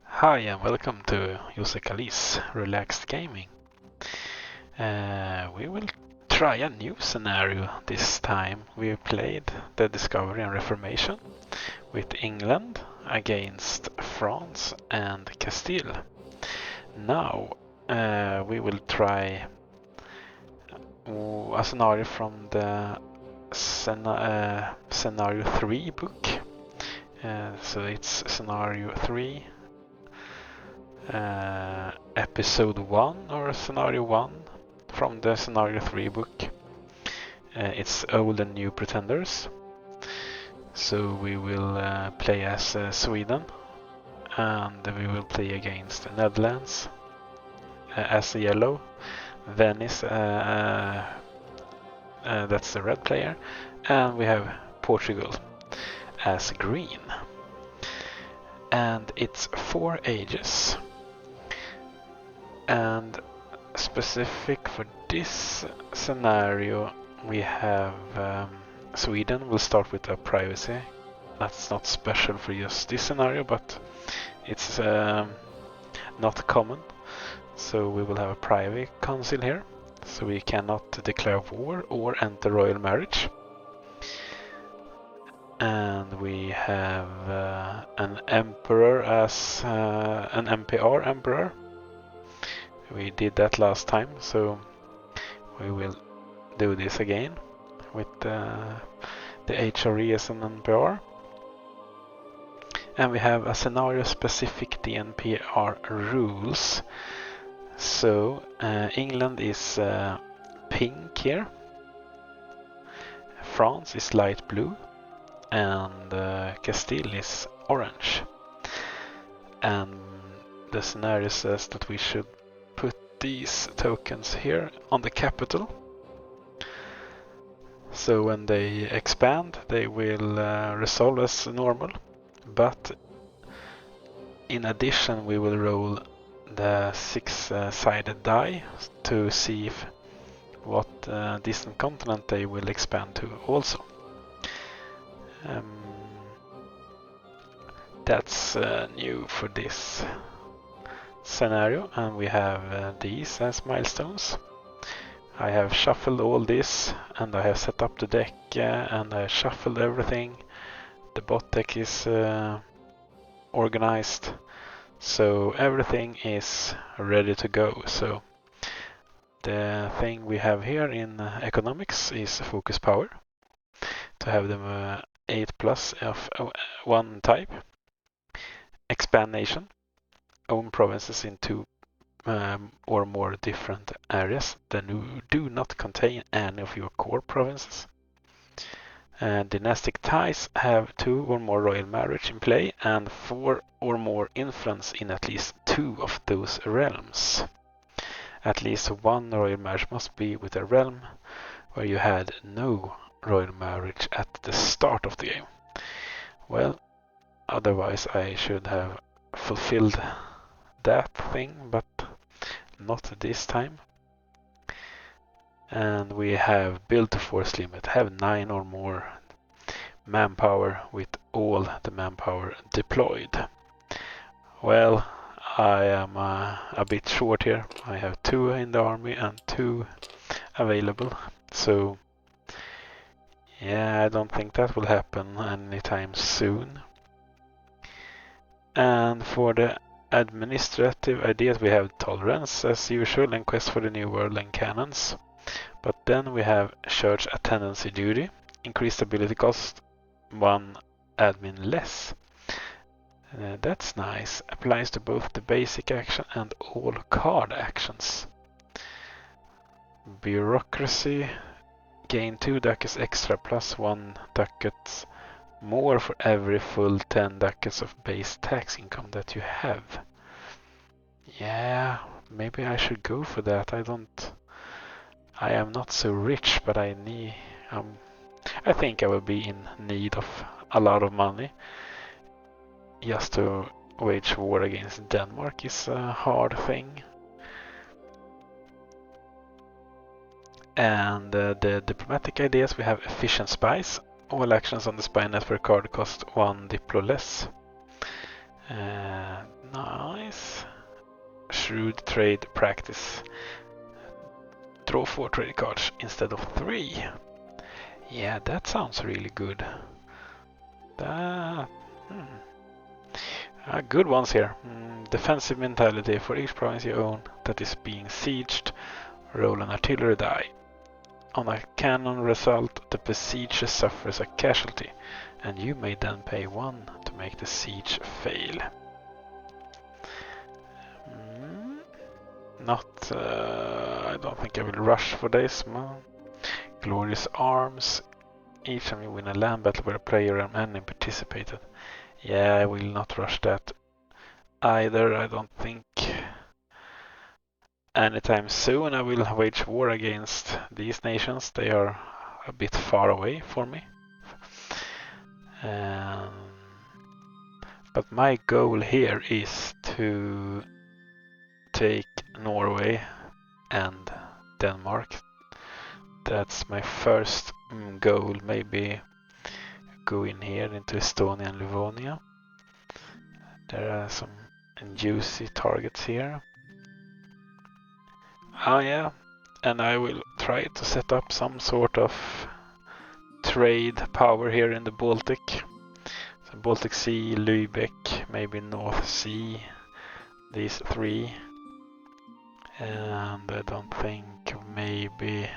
Hi and welcome to Johsekali's Relaxed Gaming. We will try a new scenario this time. We played the Discovery and Reformation with England against France and Castile. Now we will try a scenario from the Scenario 3 book. So it's Scenario 3. Episode 1 or Scenario 1 from the Scenario 3 book. It's Old and New Pretenders. So we will play as Sweden, and we will play against the Netherlands as yellow, Venice, that's the red player, and we have Portugal as green. And it's 4 ages. And specific for this scenario, we have Sweden will start with a privacy. That's not special for just this scenario, but it's not common. So we will have a private council here, so we cannot declare war or enter royal marriage. And we have an emperor as an MPR emperor. We did that last time, so we will do this again with the HRE as an NPR. And we have a scenario-specific DNPR rules. So England is pink here, France is light blue, and Castile is orange. And the scenario says that we should put these tokens here on the capital. So when they expand, they will resolve as normal. But in addition, we will roll the 6-sided die to see if what distant continent they will expand to also. That's new for this scenario, and we have these as milestones. I have shuffled all this, and I have set up the deck, and I shuffled everything. The bot deck is organized, so everything is ready to go. So the thing we have here in economics is focus power, to have them 8+ of one type. Expand nation, own provinces in 2 or more different areas that do not contain any of your core provinces. Dynastic ties have 2 or more royal marriage in play and 4 or more influence in at least 2 of those realms. At least 1 royal marriage must be with a realm where you had no royal marriage at the start of the game. Well, otherwise I should have fulfilled that thing, but not this time. And we have build to force limit, have 9 or more manpower with all the manpower deployed. Well, I am a bit short here. I have 2 in the army and 2 available, so yeah, I don't think that will happen anytime soon. And for the administrative ideas, we have tolerance as usual and quest for the new world and cannons. But then we have church attendance duty, increased ability cost, 1 admin less. That's nice. Applies to both the basic action and all card actions. Bureaucracy, gain 2 ducats extra plus 1 ducats more for every full 10 ducats of base tax income that you have. Yeah, maybe I should go for that. I am not so rich, but I think I will be in need of a lot of money. Just to wage war against Denmark is a hard thing. And the diplomatic ideas, we have efficient spies. All actions on the spy network card cost 1 diplo less. Nice. Shrewd trade practice. Draw 4 trade cards instead of 3. Yeah, that sounds really good. Good ones here. Defensive mentality. For each province you own that is being sieged, roll an artillery die. On a cannon result, the besieger suffers a casualty, and you may then pay 1 to make the siege fail. I don't think I will rush for this. Glorious Arms. Each time you win a land battle where a player and enemy participated. Yeah, I will not rush that either. I don't think anytime soon I will wage war against these nations. They are a bit far away for me. But my goal here is to take Norway and Denmark. That's my first goal. Maybe go in here into Estonia and Livonia. There are some juicy targets here. Oh yeah, and I will try to set up some sort of trade power here in the Baltic. So Baltic Sea, Lübeck, maybe North Sea, these 3. And I don't think maybe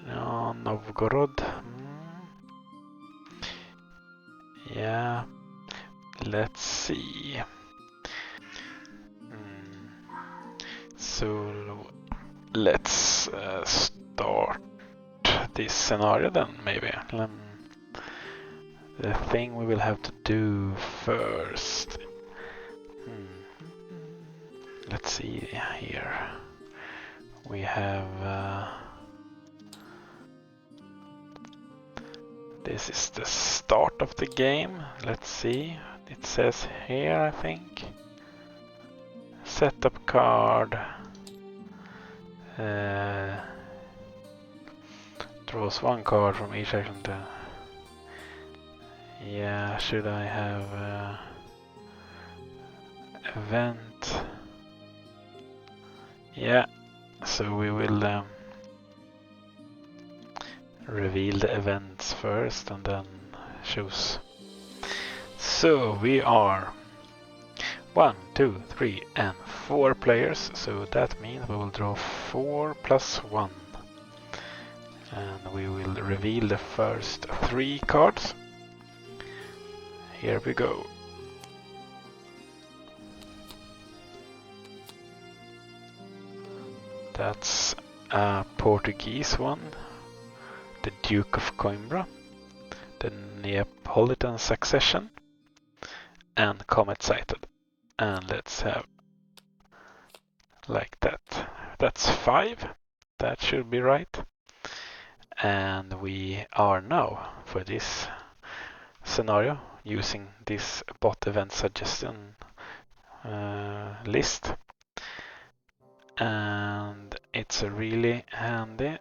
Novgorod. Yeah, let's see. So let's start this scenario then, maybe. The thing we will have to do first. Let's see here. We have this is the start of the game. Let's see. It says here, I think. Setup card. Draws 1 card from each action. Yeah, should I have event? Yeah, so we will reveal the events first and then choose. So we are 1, 2, 3 and 4 players, so that means we will draw 4 plus 1. And we will reveal the first 3 cards. Here we go. That's a Portuguese one, the Duke of Coimbra, the Neapolitan Succession, and Comet Sighted. And let's have like that. That's 5. That should be right. And we are now, for this scenario, using this bot event suggestion list. And it's really handy.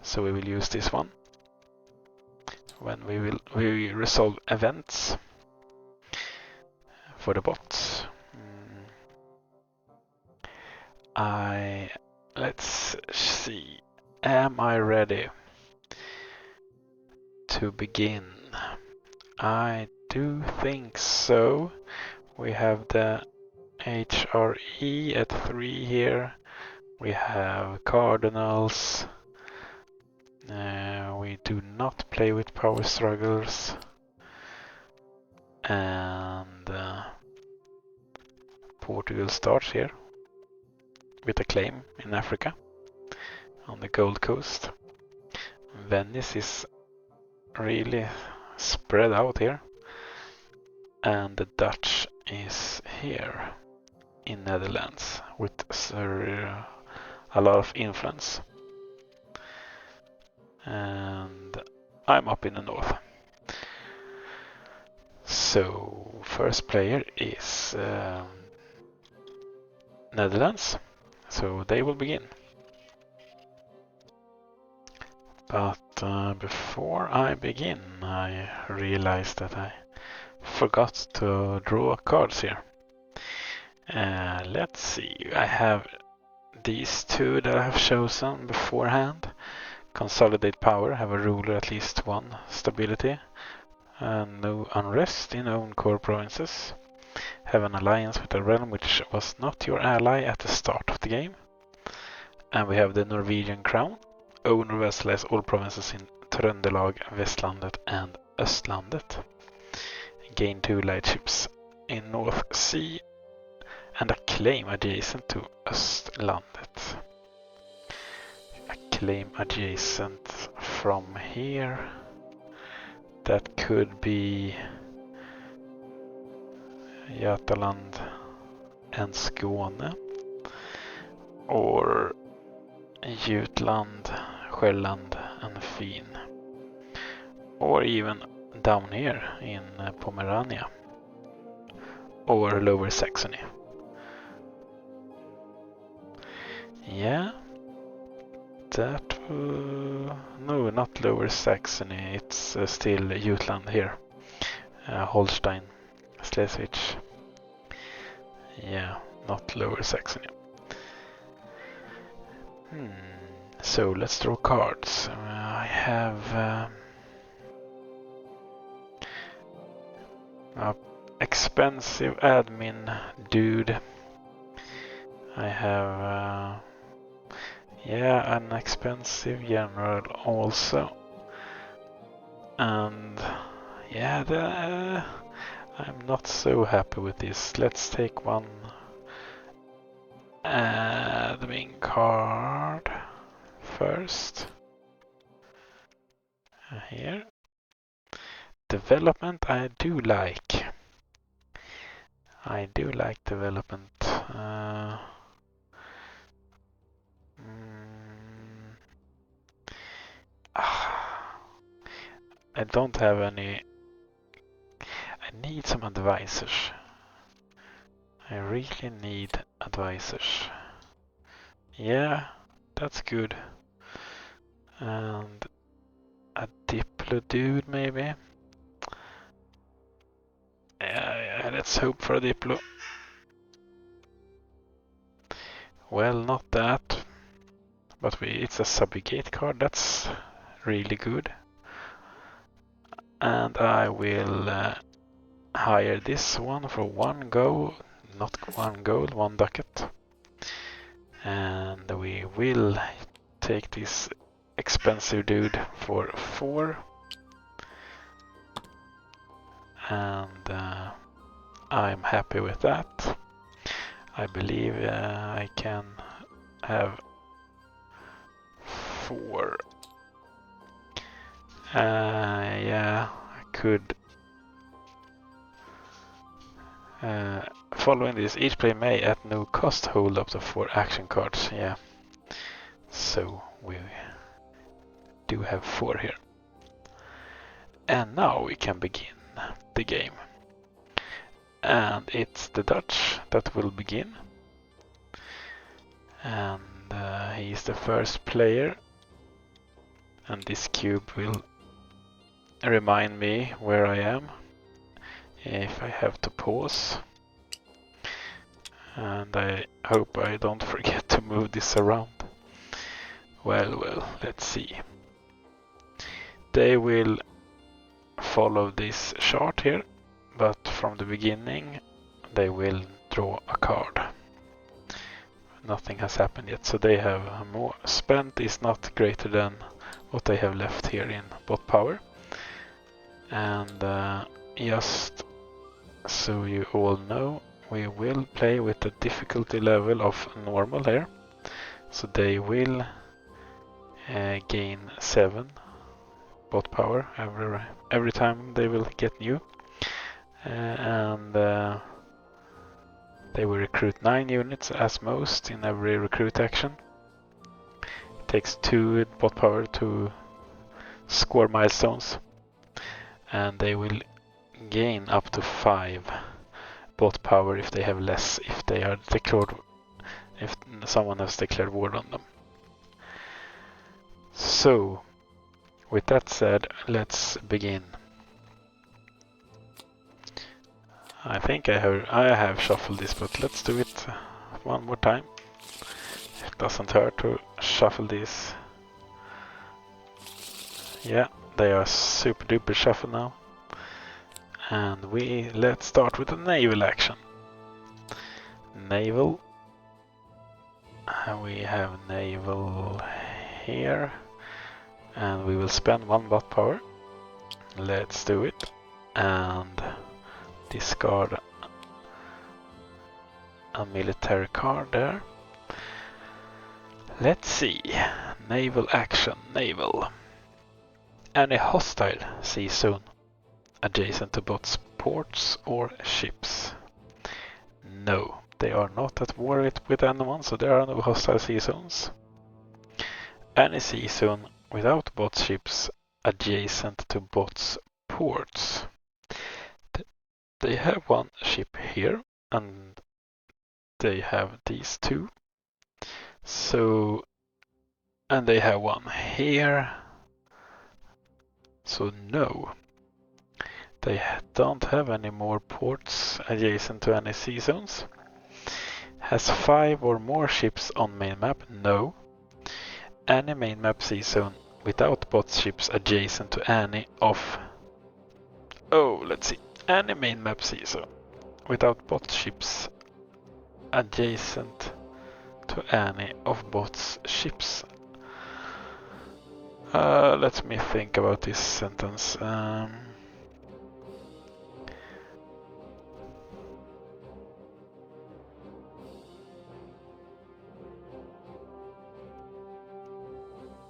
So we will use this one when we resolve events for the bots. Let's see. Am I ready to begin? I do think so. We have the HRE at 3 here. We have cardinals. We do not play with power struggles. And Portugal starts here with a claim in Africa on the Gold Coast. Venice is really spread out here. And the Dutch is here in Netherlands with a lot of influence. And I'm up in the north. So first player is Netherlands, so they will begin. But before I begin, I realized that I forgot to draw cards here. Let's see, I have these two that I have chosen beforehand. Consolidate power, have a ruler at least one stability. No unrest in own core provinces. Have an alliance with a realm which was not your ally at the start of the game. And we have the Norwegian crown. Own or vassalize all provinces in Trøndelag, Vestlandet and Östlandet. Gain 2 lightships in North Sea and a claim adjacent to Östlandet. A claim adjacent from here. That could be Götaland and Skåne, or Jutland, Själland and Fin, or even down here in Pomerania or Lower Saxony. Yeah, that no, not Lower Saxony, it's still Jutland here. Holstein, Schleswig. Yeah, not Lower Saxony. So let's draw cards. I have a expensive admin dude. I have an expensive general also. And yeah, I'm not so happy with this. Let's take one admin card first. Here. Development I do like. I do like development. I don't have any. I need some advisors. I really need advisors. Yeah, that's good. And a Diplo dude maybe. Yeah, let's hope for a Diplo. Well, not that. But it's a subjugate card, that's really good. And I will hire this one for 1 gold, not 1 gold, 1 ducat. And we will take this expensive dude for 4. And I'm happy with that. I believe I can have 4. Yeah, I could. Following this, each player may at no cost hold up to 4 action cards. Yeah, so we do have 4 here. And now we can begin the game. And it's the Dutch that will begin. And he's the first player. And this cube will remind me where I am if I have to pause. And I hope I don't forget to move this around. Well, let's see. They will follow this chart here, but from the beginning they will draw a card. Nothing has happened yet, so they have more. Spent is not greater than what they have left here in bot power. And just so you all know, we will play with the difficulty level of normal here. So they will gain 7 bot power every time they will get new. And they will recruit 9 units as most in every recruit action. It takes 2 bot power to score milestones. And they will gain up to 5 bot power if they have less, if they are declared, if someone has declared war on them. So, with that said, let's begin. I think I have shuffled this, but let's do it one more time. It doesn't hurt to shuffle these. Yeah, they are super duper shuffled now. And let's start with a naval action. Naval. We have naval here. And we will spend 1 bot power. Let's do it. And discard a military card there. Let's see. Naval action. Naval. Any hostile sea zone adjacent to both ports or ships? No, they are not at war with anyone, so there are no hostile sea zones. Any sea zone without bot ships adjacent to bot's ports. They have 1 ship here, and they have these 2. So, and they have 1 here. So no. They don't have any more ports adjacent to any sea zones. Has 5 or more ships on main map? No. Any main map sea zone without bot ships adjacent to any of... Oh, let's see. Any main map sea zone without bot ships adjacent to any of bot's ships. Let me think about this sentence.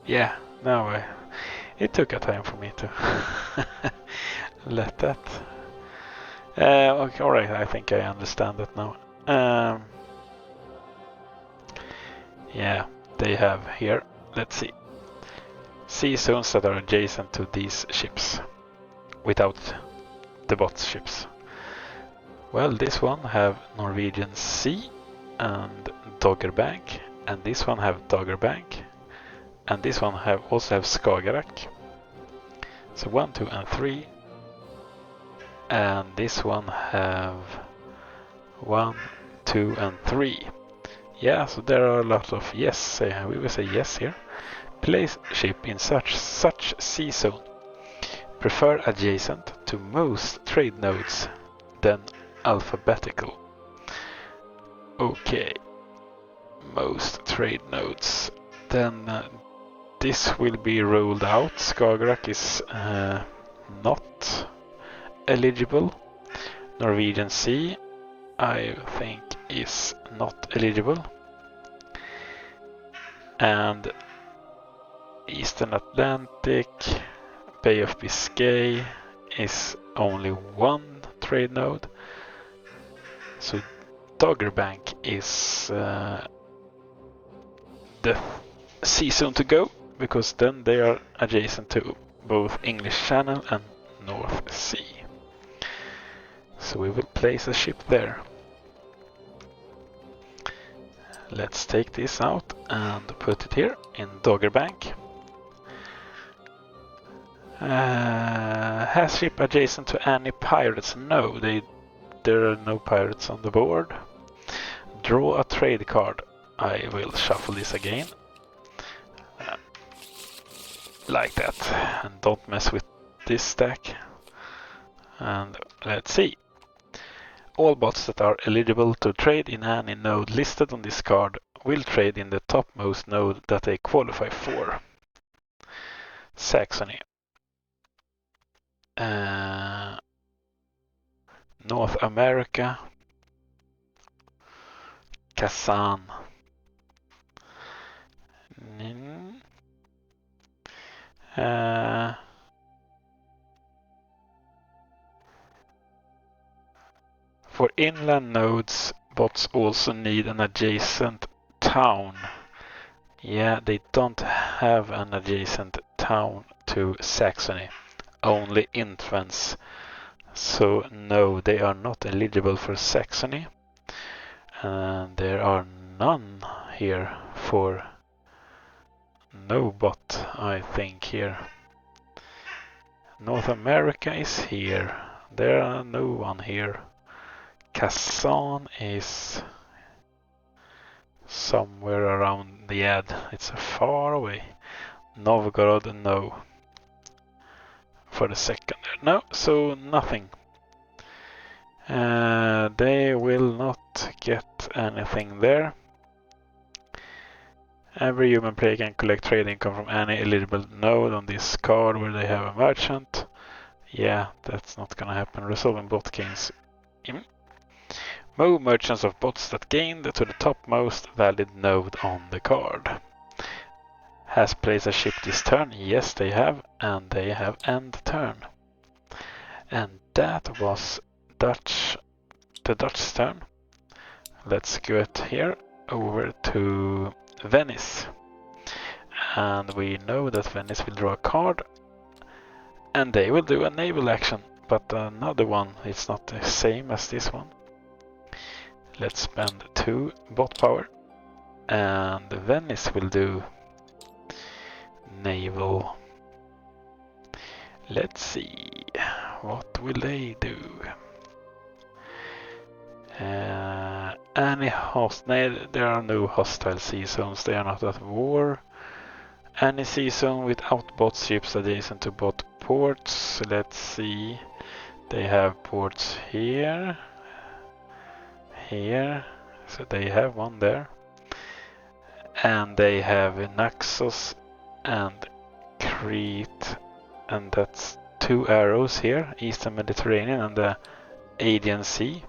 Yeah, now it took a time for me to let that. Okay, alright, I think I understand it now. Yeah, they have here, let's see. Sea zones that are adjacent to these ships without the bot ships. Well, this one have Norwegian Sea and Doggerbank, and this one have Doggerbank, and this one also have Skagerrak. So 1, 2, and 3, and this one have 1, 2, and 3. Yeah, so there are a lot of yes. We will say yes here. Place ship in such sea zone. Prefer adjacent to most trade nodes, then alphabetical. Okay, most trade nodes. Then this will be rolled out. Skagerrak is not eligible. Norwegian Sea, I think, is not eligible. And Eastern Atlantic, Bay of Biscay is only 1 trade node. So Doggerbank is the sea zone to go, because then they are adjacent to both English Channel and North Sea. So we will place a ship there. Let's take this out and put it here in Doggerbank. Has ship adjacent to any pirates? No, there are no pirates on the board. Draw a trade card. I will shuffle this again. Like that. And don't mess with this stack. And let's see. All bots that are eligible to trade in any node listed on this card will trade in the topmost node that they qualify for. Saxony. North America. Kazan. For inland nodes, bots also need an adjacent town. Yeah, they don't have an adjacent town to Saxony, only infants. So no, they are not eligible for Saxony. And there are none here for no bot, I think, here. North America is here. There are no one here. Kazan is somewhere around the ad. It's far away. Novgorod, no. For the second there. No, so nothing. They will not get anything there. Every human player can collect trade income from any eligible node on this card where they have a merchant. Yeah, that's not gonna happen. Resolving bot gains. Move merchants of bots that gained to the topmost valid node on the card. Has placed a ship this turn? Yes, they have, and they have end turn. And that was the Dutch turn. Let's get here over to Venice. And we know that Venice will draw a card, and they will do a naval action, but another one. It's not the same as this one. Let's spend 2 bot power, and Venice will do naval. Let's see, what will they do? There are no hostile sea zones. They are not at war. Any sea zone without bot ships adjacent to bot ports. Let's see. They have ports here. Here. So they have one there. And they have Naxos and Crete. And that's 2 arrows here. Eastern Mediterranean and the Aegean Sea.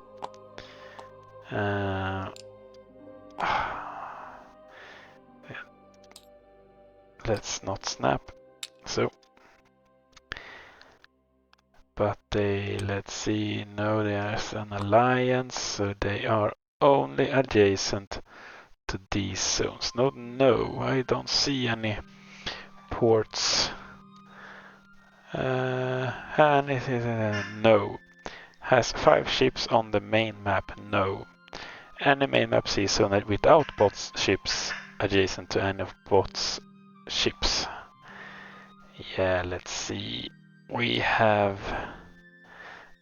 Let's not snap. So, but let's see. No, there's an alliance, so they are only adjacent to these zones. No, I don't see any ports. No. Has 5 ships on the main map? No. Any main map sea zone without bots ships adjacent to any of bots ships. Yeah, let's see. We have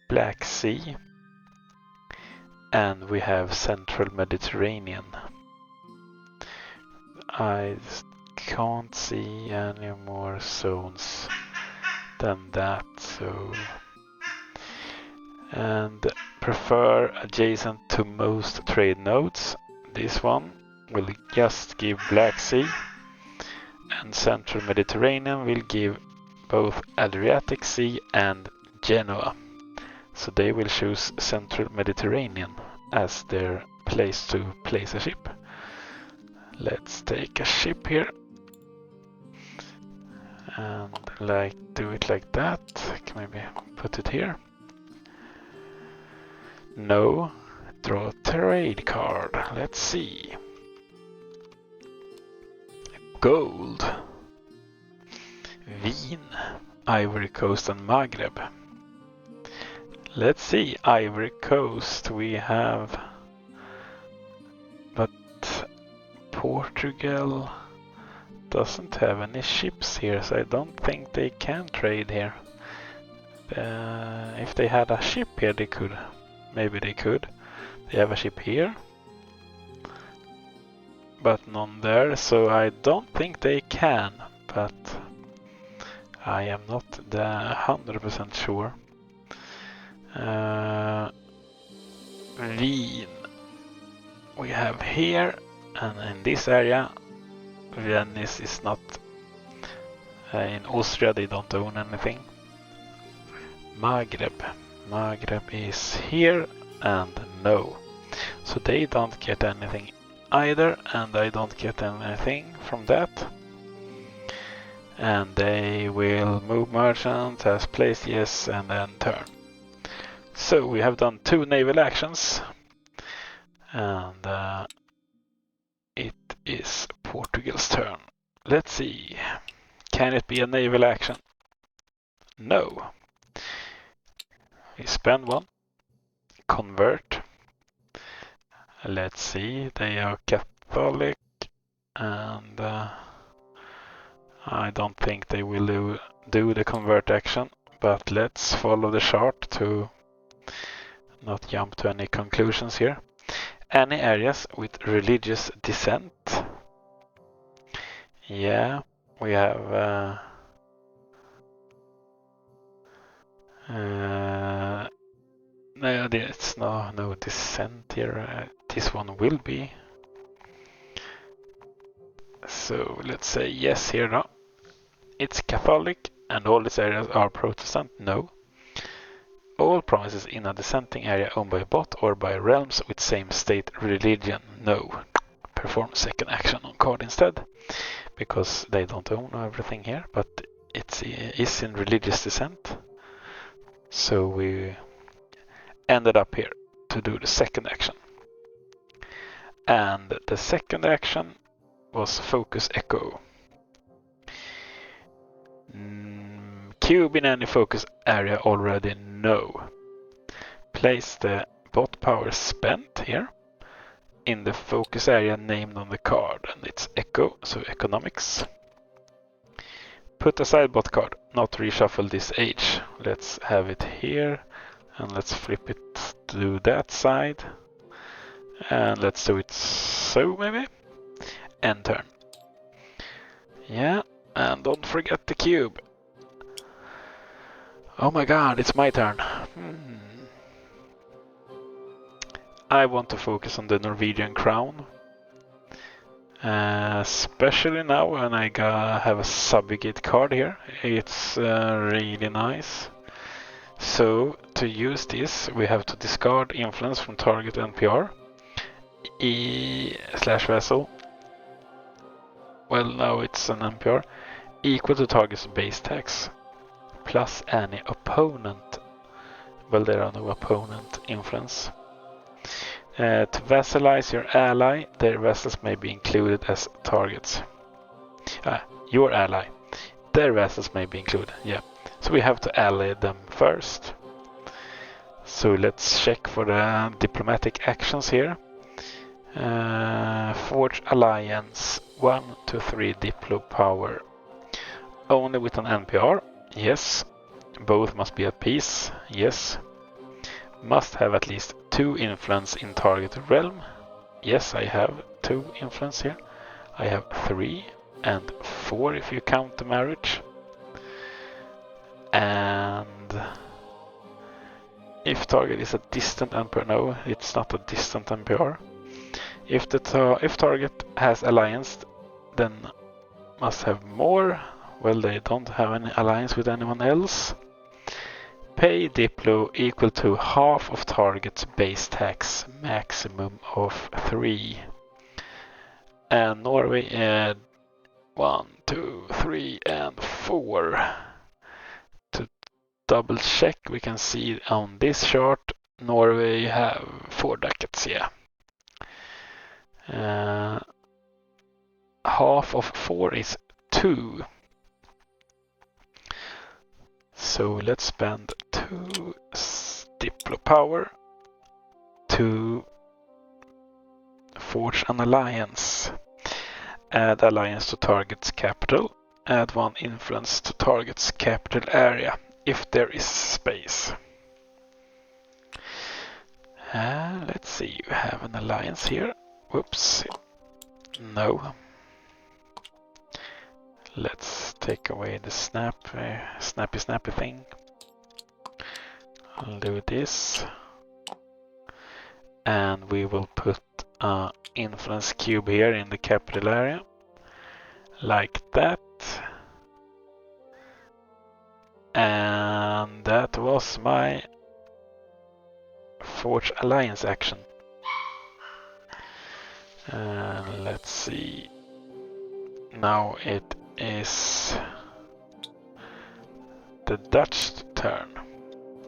Black Sea and we have Central Mediterranean. I can't see any more zones than that, so and prefer adjacent to most trade nodes. This one will just give Black Sea, and Central Mediterranean will give both Adriatic Sea and Genoa. So they will choose Central Mediterranean as their place to place a ship. Let's take a ship here and do it like that. Can maybe put it here. No, draw a trade card. Let's see. Gold, Wien, Ivory Coast and Maghreb. Let's see, Ivory Coast we have, but Portugal doesn't have any ships here, so I don't think they can trade here. If they had a ship here, they could. Maybe they could. They have a ship here, but none there, so I don't think they can, but I am not 100% sure. Wien we have here, and in this area Venice is not. In Austria they don't own anything. Maghreb is here, and no. So they don't get anything either, and I don't get anything from that. And they will move merchant, has placed yes, and then turn. So we have done 2 naval actions, and it is Portugal's turn. Let's see. Can it be a naval action? No. We spend 1. Convert. Let's see. They are Catholic, and I don't think they will do the convert action, but let's follow the chart to not jump to any conclusions here. Any areas with religious dissent? Yeah, we have no, it's no dissent here. This one will be. So let's say yes here now. It's Catholic and all these areas are Protestant? No. All provinces in a dissenting area owned by a bot or by realms with same state religion? No. Perform second action on card instead, because they don't own everything here, but it is in religious dissent. So we ended up here to do the second action. And the second action was Focus Echo. Cube in any focus area already? No. Place the bot power spent here in the focus area named on the card, and it's Echo, so economics. Put aside bot card, not reshuffle this age. Let's have it here, and let's flip it to that side. And let's do it so, maybe. End turn. Yeah, and don't forget the cube. Oh my god, it's my turn. I want to focus on the Norwegian crown. Especially now when I have a subjugate card here. It's really nice. So to use this, we have to discard influence from target NPR. E/vessel. Well, now it's an NPR. Equal to target's base tax. Plus any opponent. Well, there are no opponent influence. To vassalize your ally, their vassals may be included as targets. Your ally. Their vassals may be included, yeah. So we have to ally them first. So let's check for the diplomatic actions here. Forge alliance, 1 to 3 diplo power. Only with an NPR, yes. Both must be at peace, yes. Must have at least 2 influence in target realm. Yes, I have 2 influence here. I have 3 and 4 if you count the marriage. And if target is a distant NPR, no, it's not a distant NPR. If target has alliance, then must have more. Well, they don't have any alliance with anyone else. Pay Diplo equal to half of target's base tax, maximum of 3. And Norway 1, 2, 3 and 4. To double check, we can see on this chart Norway have 4 ducats, yeah. Half of 4 is 2. So let's spend 2 diplo power to forge an alliance. Add alliance to target's capital. Add 1 influence to target's capital area, if there is space. Let's see, you have an alliance here. Whoops. No. Let's take away the snappy thing. I'll do this. And we will put an influence cube here in the capital area. Like that. And that was my Forge Alliance action. Let's see. Now it is the Dutch turn.